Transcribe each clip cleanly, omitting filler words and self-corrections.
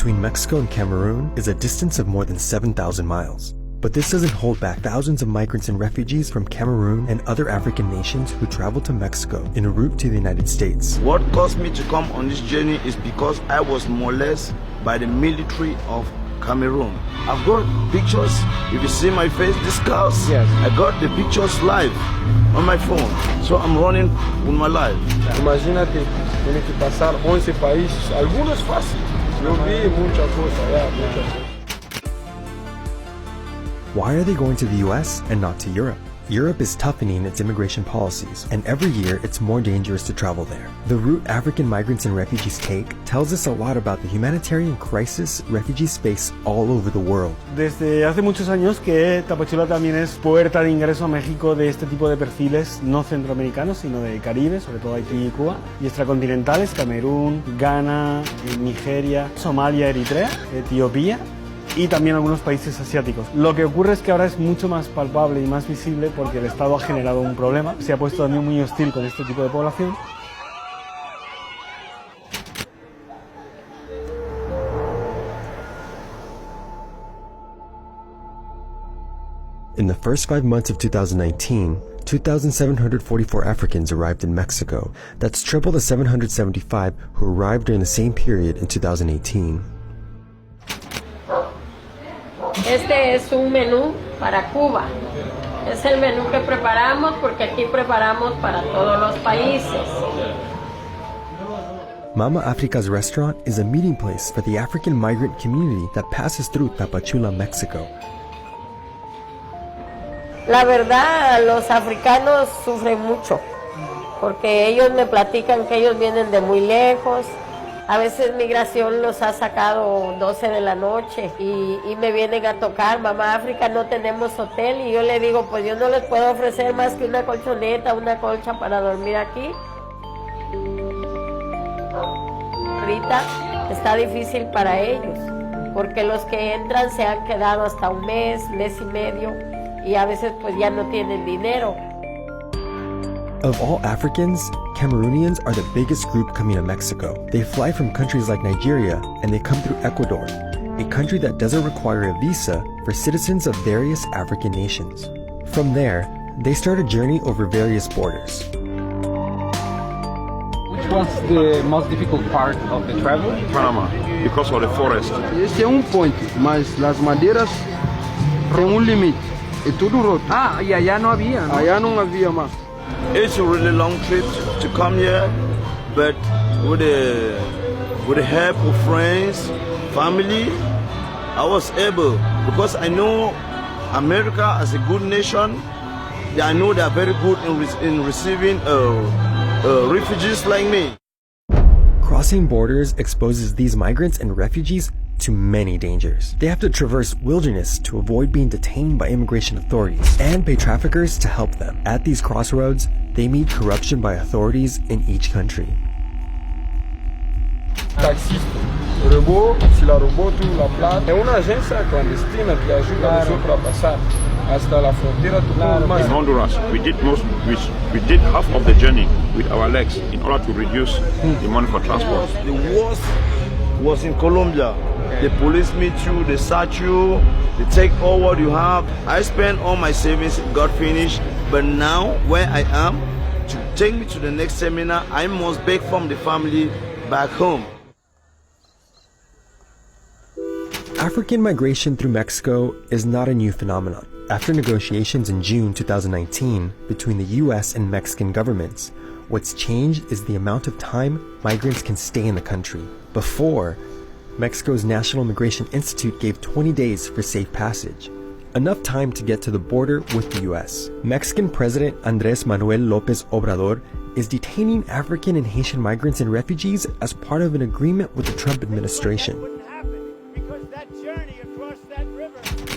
between Mexico and Cameroon is a distance of more than 7,000 miles. But this doesn't hold back thousands of migrants and refugees from Cameroon and other African nations who travel to Mexico en route to the United States. What caused me to come on this journey is because I was molested by the military of Cameroon. I've got pictures. If you see my face, this cars, yes. I got the pictures live on my phone. So I'm running with my life. Imagínate, tiene que pasar 11 países. Algunos fácil. Yo vi muchas cosas, muchas cosas. Why are they going to the US and not to Europe? Europe is toughening its immigration policies, and every year it's more dangerous to travel there. The route African migrants and refugees take tells us a lot about the humanitarian crisis refugees face all over the world. Desde hace muchos años que Tapachula también es puerta de ingreso a México de este tipo de perfiles no centroamericanos, sino de Caribe, sobre todo Haití y Cuba, y extracontinentales, Camerún, Ghana, Nigeria, Somalia, Eritrea, Etiopía, y también algunos países asiáticos. Lo que ocurre es que ahora es mucho más palpable y más visible porque el Estado ha generado un problema, se ha puesto también muy hostil con este tipo de población. In the first 5 months of 2019, 2,744 Africans arrived in Mexico. That's triple the 775 who arrived during the same period in 2018. Este es un menú para Cuba. Es el menú que preparamos porque aquí preparamos para todos los países. Mama Africa's restaurant is a meeting place for the African migrant community that passes through Tapachula, Mexico. La verdad, los africanos sufren mucho porque ellos me platican que ellos vienen de muy lejos. A veces migración los ha sacado 12 de la noche y me vienen a tocar, mamá África, no tenemos hotel, y yo le digo, pues yo no les puedo ofrecer más que una colchoneta, una colcha para dormir aquí. Ahorita está difícil para ellos, porque los que entran se han quedado hasta un mes y medio, y a veces pues ya no tienen dinero. Of all Africans, Cameroonians are the biggest group coming to Mexico. They fly from countries like Nigeria and they come through Ecuador, a country that doesn't require a visa for citizens of various African nations. From there, they start a journey over various borders. Which was the most difficult part of the travel? Panama, because of the forest. Este é um ponto, mas las madeiras tem um limite. É tudo roto. Ah, e allá não havia, não? Allá não havia mais. It's a really long trip to come here, but with the help of friends, family, I was able, because I know America as a good nation. I know they are very good in receiving refugees like me. Crossing borders exposes these migrants and refugees to many dangers. They have to traverse wilderness to avoid being detained by immigration authorities and pay traffickers to help them. At these crossroads, they meet corruption by authorities in each country. Taxista, robô, se la robô tu la plata. É uma agência clandestina que ajuda a pessoa a passar hasta la frontera to In Honduras, we did half of the journey with our legs in order to reduce the money for transport. The worst was in Colombia. The police meet you, they search you, they take all what you have. I spent all my savings, got finished, but now where I am, to take me to the next seminar, I must beg from the family back home. African migration through Mexico is not a new phenomenon. After negotiations in June 2019 between the US and Mexican governments, what's changed is the amount of time migrants can stay in the country. Before, Mexico's National Migration Institute gave 20 days for safe passage, enough time to get to the border with the US. Mexican President Andrés Manuel López Obrador is detaining African and Haitian migrants and refugees as part of an agreement with the Trump administration.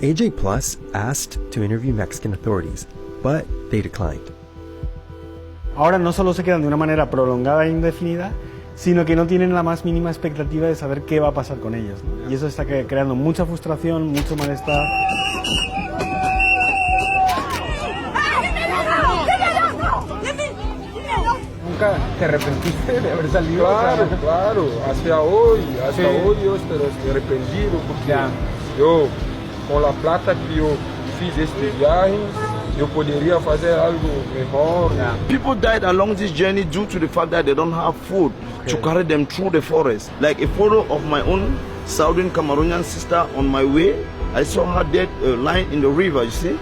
AJ Plus asked to interview Mexican authorities, but they declined. Ahora no solo se quedan de una manera prolongada e indefinida, sino que no tienen la más mínima expectativa de saber qué va a pasar con ellos, ¿no? Y eso está creando mucha frustración, mucho malestar. nunca te arrepentiste de haber salido. Claro, claro, hasta hoy yo estoy arrependido porque yo, con la plata que yo fiz este viaje, yo podría hacer algo mejor. People died along this journey due to the fact that they don't have food to carry them through the forest. Like a photo of my own Southern Cameroonian sister on my way, I saw her dead lying in the river, you see?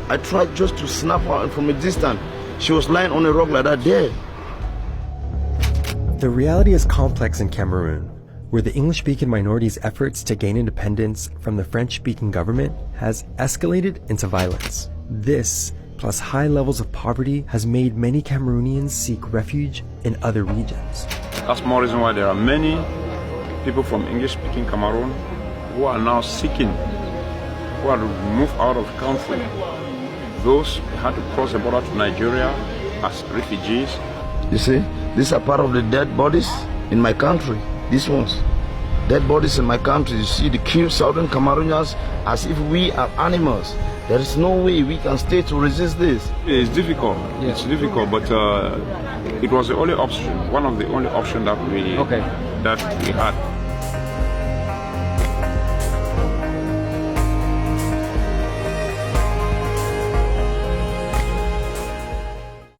I tried just to snap her from a distance. She was lying on a rock like that dead. The reality is complex in Cameroon, where the English-speaking minority's efforts to gain independence from the French-speaking government has escalated into violence. This, plus high levels of poverty, has made many Cameroonians seek refuge in other regions. That's more reason why there are many people from English-speaking Cameroon who are now seeking, who are moved out of the country. Those who had to cross the border to Nigeria as refugees. You see, these are part of the dead bodies in my country. These ones. Dead bodies in my country. You see, the killed Southern Cameroonians as if we are animals. There is no way we can stay to resist this. It's difficult. It's difficult, but it was the only option, one of the only options that we had.